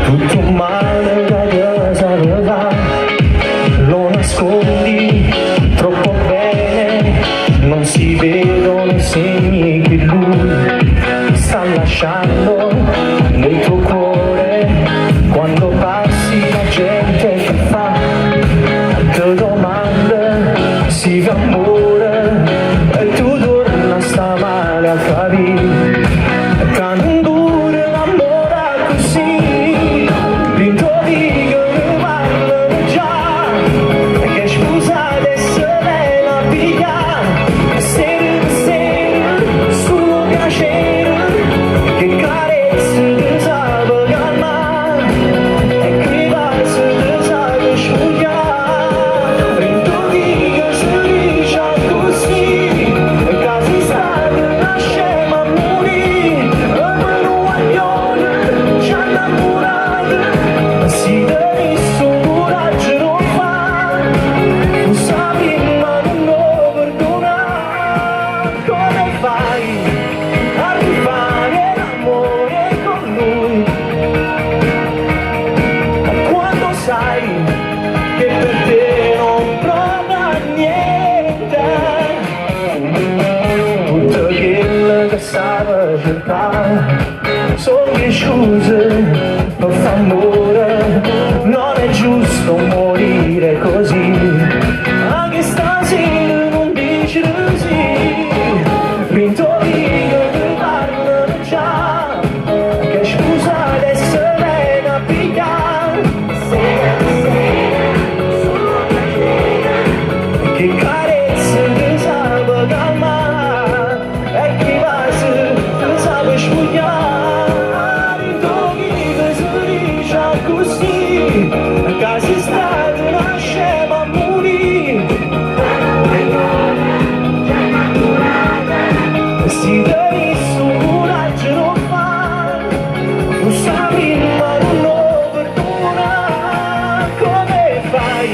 tutto male da casa va, lo nascondi troppo bene, non si vedono i segni che lui sta lasciando nel tuo cuore. Quando passi la gente che fa te domanda si fa amore e tu torni a sta male a capire che non dura l'amore così. Vinto vico che parlano già e che scusate se lei la piglia sempre solo piacere che carezze che sape calmare e che vasi che sape scioglie. Vinto vico si dice così e che si sta che nasce ma morì e per un guaglione ci ha innamorato. Si deve sto coraggio non fa, tu sapi ma non lo perdona. Come fai a rifare l'amore con lui quando sai che per te non prova niente? Tutto quello che stava cercando sono le scuse per far amore, non è giusto morire così, anche stasera non dici così. Vinto vico che parlano già, che scusate se lei la piglia, che carezze che sape calmare e che vasi che sape sfogliare. Vinto vico si dice così, che si sta che nasce ma morì. Si devi su coraggio non fa, tu sapi ma non lo perdona. Come fai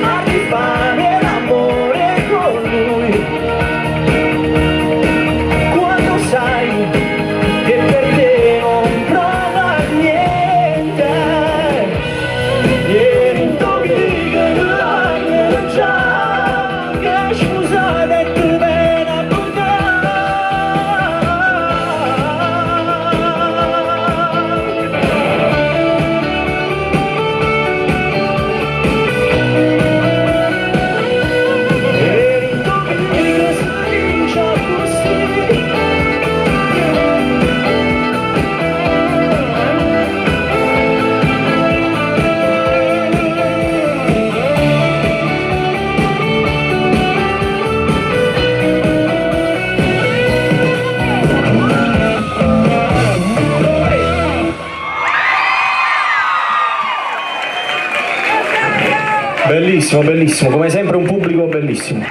a rifare l'amore con lui quando sai che per te non prova niente? Ieri tocchi che l'hanno già, che scusate e te viene a Bellissimo, bellissimo, come sempre un pubblico bellissimo.